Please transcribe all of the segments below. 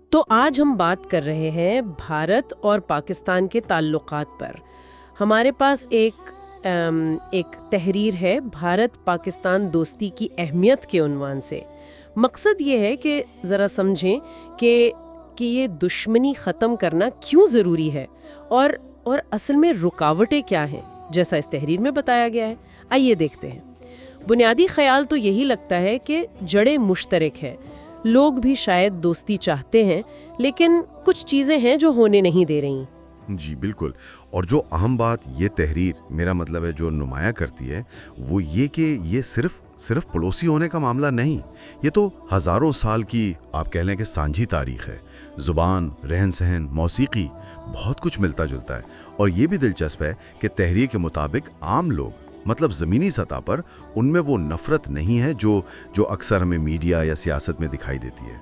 تو آج ہم بات کر رہے ہیں بھارت اور پاکستان کے تعلقات پر۔ ہمارے پاس ایک تحریر ہے بھارت پاکستان دوستی کی اہمیت کے عنوان سے۔ مقصد یہ ہے کہ ذرا سمجھیں کہ یہ دشمنی ختم کرنا کیوں ضروری ہے اور اصل میں رکاوٹیں کیا ہیں، جیسا اس تحریر میں بتایا گیا ہے۔ آئیے دیکھتے ہیں۔ بنیادی خیال تو یہی لگتا ہے کہ جڑیں مشترک ہیں، لوگ بھی شاید دوستی چاہتے ہیں، لیکن کچھ چیزیں ہیں جو ہونے نہیں دے رہی۔ جی بالکل، اور جو اہم بات یہ تحریر میرا مطلب ہے جو نمایاں کرتی ہے وہ یہ کہ یہ صرف پڑوسی ہونے کا معاملہ نہیں، یہ تو ہزاروں سال کی آپ کہہ لیں کہ سانجھی تاریخ ہے۔ زبان، رہن سہن، موسیقی، بہت کچھ ملتا جلتا ہے۔ اور یہ بھی دلچسپ ہے کہ تحریر کے مطابق عام لوگ مطلب زمینی سطح پر ان میں وہ نفرت نہیں ہے جو اکثر ہمیں میڈیا یا سیاست میں دکھائی دیتی ہے۔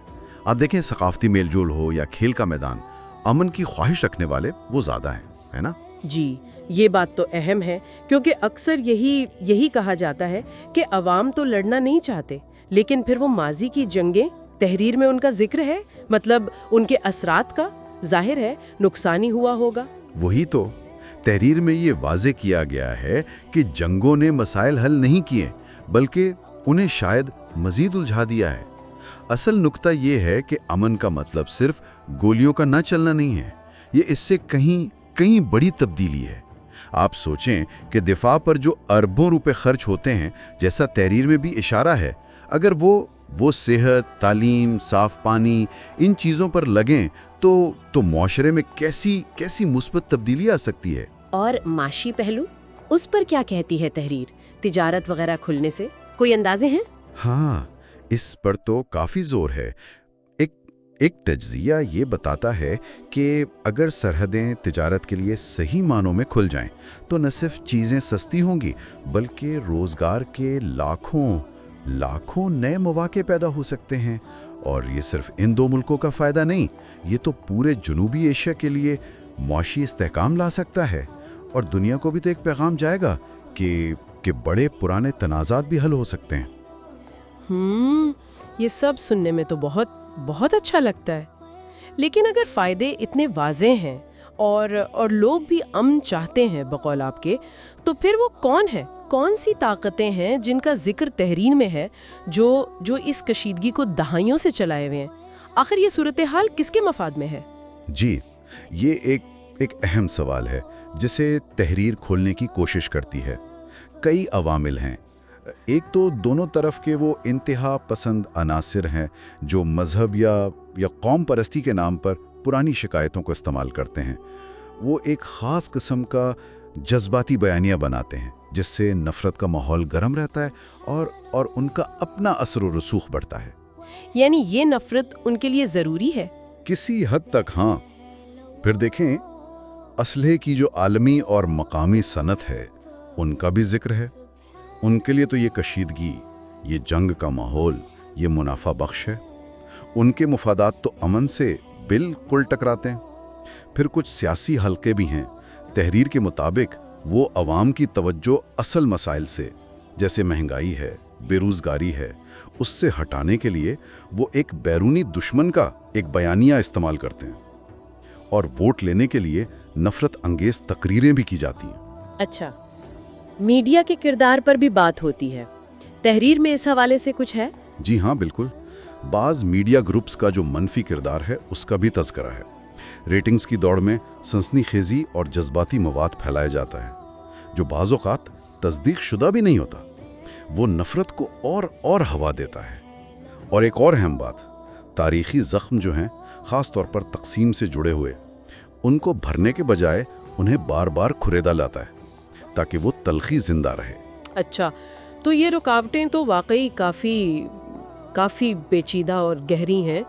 آپ دیکھیں ثقافتی میل جول ہو یا کھیل کا میدان، امن کی خواہش رکھنے والے وہ زیادہ ہیں، ہے نا؟ جی، یہ بات تو اہم ہے، کیونکہ اکثر یہی کہا جاتا ہے کہ عوام تو لڑنا نہیں چاہتے، لیکن پھر وہ ماضی کی جنگیں، تحریر میں ان کا ذکر ہے، مطلب ان کے اثرات کا، ظاہر ہے نقصان ہی ہوا ہوگا۔ وہی تو تحریر میں یہ واضح کیا گیا ہے کہ جنگوں نے مسائل حل نہیں کیے بلکہ انہیں شاید مزید الجھا دیا ہے۔ اصل نکتہ یہ ہے کہ امن کا مطلب صرف گولیوں کا نہ چلنا نہیں ہے، یہ اس سے کہیں بڑی تبدیلی ہے۔ آپ سوچیں کہ دفاع پر جو اربوں روپے خرچ ہوتے ہیں، جیسا تحریر میں بھی اشارہ ہے، اگر وہ صحت، تعلیم، صاف پانی، ان چیزوں پر لگیں تو معاشرے میں کیسی مثبت تبدیلی آ سکتی ہے۔ اور معاشی پہلو، اس پر کیا کہتی ہے تحریر؟ تجارت وغیرہ کھلنے سے کوئی اندازے ہیں؟ ہاں، اس پر تو کافی زور ہے۔ ایک تجزیہ یہ بتاتا ہے کہ اگر سرحدیں تجارت کے لیے صحیح معنوں میں کھل جائیں تو نہ صرف چیزیں سستی ہوں گی بلکہ روزگار کے لاکھوں نئے مواقع پیدا ہو سکتے ہیں۔ اور یہ صرف ان دو ملکوں کا فائدہ نہیں، یہ تو پورے جنوبی ایشیا کے لیے معاشی استحکام لا سکتا ہے۔ اور دنیا کو بھی تو ایک پیغام جائے گا کہ بڑے پرانے تنازعات بھی حل ہو سکتے ہیں۔ یہ سب سننے میں تو بہت اچھا لگتا ہے، لیکن اگر فائدے اتنے واضح ہیں اور لوگ بھی امن چاہتے ہیں بقول آپ کے، تو پھر وہ کون سی طاقتیں ہیں جن کا ذکر تحریر میں ہے جو اس کشیدگی کو دہائیوں سے چلائے ہوئے ہیں؟ آخر یہ صورتحال کس کے مفاد میں ہے؟ جی، یہ ایک اہم سوال ہے جسے تحریر کھولنے کی کوشش کرتی ہے۔ کئی عوامل ہیں۔ ایک تو دونوں طرف کے وہ انتہا پسند عناصر ہیں جو مذہب یا قوم پرستی کے نام پر پرانی شکایتوں کو استعمال کرتے ہیں۔ وہ ایک خاص قسم کا جذباتی بیانیہ بناتے ہیں جس سے نفرت کا ماحول گرم رہتا ہے اور ان کا اپنا اثر و رسوخ بڑھتا ہے۔ یعنی یہ نفرت ان کے لیے ضروری ہے؟ کسی حد تک ہاں۔ پھر دیکھیں اسلحے کی جو عالمی اور مقامی صنعت ہے ان کا بھی ذکر ہے۔ ان کے لیے تو یہ کشیدگی، یہ جنگ کا ماحول، یہ منافع بخش ہے۔ ان کے مفادات تو امن سے بالکل ٹکراتے ہیں۔ پھر کچھ سیاسی حلقے بھی ہیں۔ تحریر کے مطابق وہ عوام کی توجہ اصل مسائل سے، جیسے مہنگائی ہے، بے روزگاری ہے، اس سے ہٹانے کے لیے وہ ایک بیرونی دشمن کا ایک بیانیہ استعمال کرتے ہیں۔ اور ووٹ لینے کے لیے نفرت انگیز تقریریں بھی کی جاتی ہیں۔ اچھا، میڈیا کے کردار پر بھی بات ہوتی ہے۔ تحریر میں اس حوالے سے کچھ ہے؟ جی ہاں، بالکل۔ بعض میڈیا گروپس کا جو منفی کردار ہے اس کا بھی تذکرہ ہے۔ ریٹنگز کی دوڑ میں سنسنی خیزی اور جذباتی مواد پھیلایا جاتا ہے جو بعض اوقات تصدیق شدہ بھی نہیں ہوتا۔ وہ نفرت کو اور ہوا دیتا ہے۔ اور ایک اور اہم بات، تاریخی زخم جو ہیں خاص طور پر تقسیم سے جڑے ہوئے، ان کو بھرنے کے بجائے انہیں بار بار کھریدا لاتا ہے تاکہ وہ تلخی زندہ رہے۔ اچھا، تو یہ رکاوٹیں تو واقعی کافی پیچیدہ اور گہری ہیں۔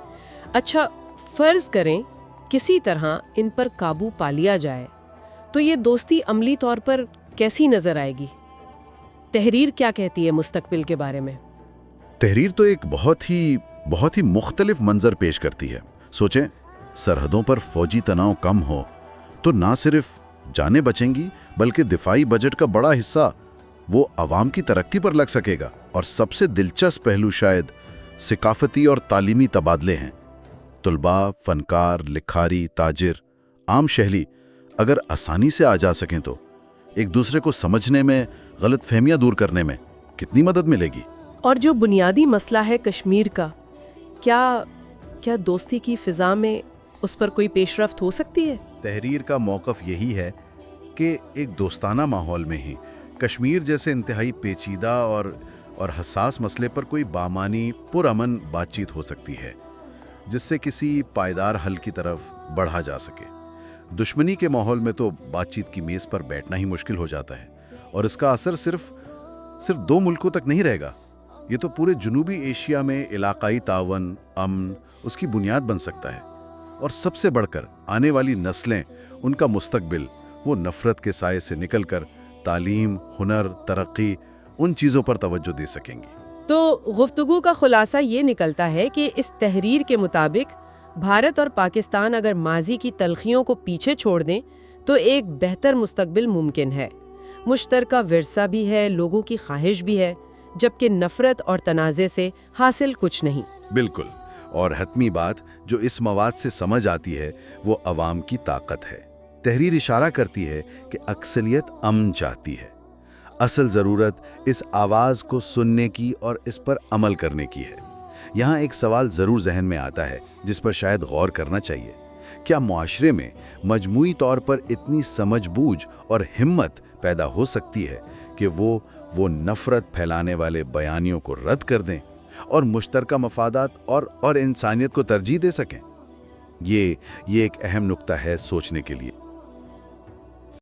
اچھا، فرض کریں کسی طرح ان پر قابو پا لیا جائے تو یہ دوستی عملی طور پر کیسی نظر آئے گی؟ تحریر کیا کہتی ہے مستقبل کے بارے میں؟ تحریر تو ایک بہت ہی مختلف منظر پیش کرتی ہے۔ سوچیں، سرحدوں پر فوجی تناؤ کم ہو تو نہ صرف جانیں بچیں گی بلکہ دفاعی بجٹ کا بڑا حصہ وہ عوام کی ترقی پر لگ سکے گا۔ اور سب سے دلچسپ پہلو شاید ثقافتی اور تعلیمی تبادلے ہیں۔ طلباء، فنکار، لکھاری، تاجر، عام شہری اگر آسانی سے آ جا سکیں تو ایک دوسرے کو سمجھنے میں، غلط فہمیاں دور کرنے میں کتنی مدد ملے گی۔ اور جو بنیادی مسئلہ ہے کشمیر کا، کیا دوستی کی فضا میں اس پر کوئی پیش رفت ہو سکتی ہے؟ تحریر کا موقف یہی ہے کہ ایک دوستانہ ماحول میں ہی کشمیر جیسے انتہائی پیچیدہ اور حساس مسئلے پر کوئی بامانی پرامن بات چیت ہو سکتی ہے، جس سے کسی پائیدار حل کی طرف بڑھا جا سکے۔ دشمنی کے ماحول میں تو بات چیت کی میز پر بیٹھنا ہی مشکل ہو جاتا ہے، اور اس کا اثر صرف 2 ملکوں تک نہیں رہے گا، یہ تو پورے جنوبی ایشیا میں علاقائی تعاون، امن اس کی بنیاد بن سکتا ہے، اور سب سے بڑھ کر آنے والی نسلیں، ان کا مستقبل وہ نفرت کے سائے سے نکل کر تعلیم، ہنر، ترقی، ان چیزوں پر توجہ دے سکیں گی۔ تو گفتگو کا خلاصہ یہ نکلتا ہے کہ اس تحریر کے مطابق بھارت اور پاکستان اگر ماضی کی تلخیوں کو پیچھے چھوڑ دیں تو ایک بہتر مستقبل ممکن ہے۔ مشترکہ ورثہ بھی ہے، لوگوں کی خواہش بھی ہے، جبکہ نفرت اور تنازع سے حاصل کچھ نہیں۔ بالکل، اور حتمی بات جو اس مواد سے سمجھ آتی ہے وہ عوام کی طاقت ہے۔ تحریر اشارہ کرتی ہے کہ اکثریت امن چاہتی ہے، اصل ضرورت اس آواز کو سننے کی اور اس پر عمل کرنے کی ہے۔ یہاں ایک سوال ضرور ذہن میں آتا ہے جس پر شاید غور کرنا چاہیے، کیا معاشرے میں مجموعی طور پر اتنی سمجھ بوجھ اور ہمت پیدا ہو سکتی ہے کہ وہ نفرت پھیلانے والے بیانیوں کو رد کر دیں اور مشترکہ مفادات اور انسانیت کو ترجیح دے سکیں؟ یہ ایک اہم نقطہ ہے سوچنے کے لیے۔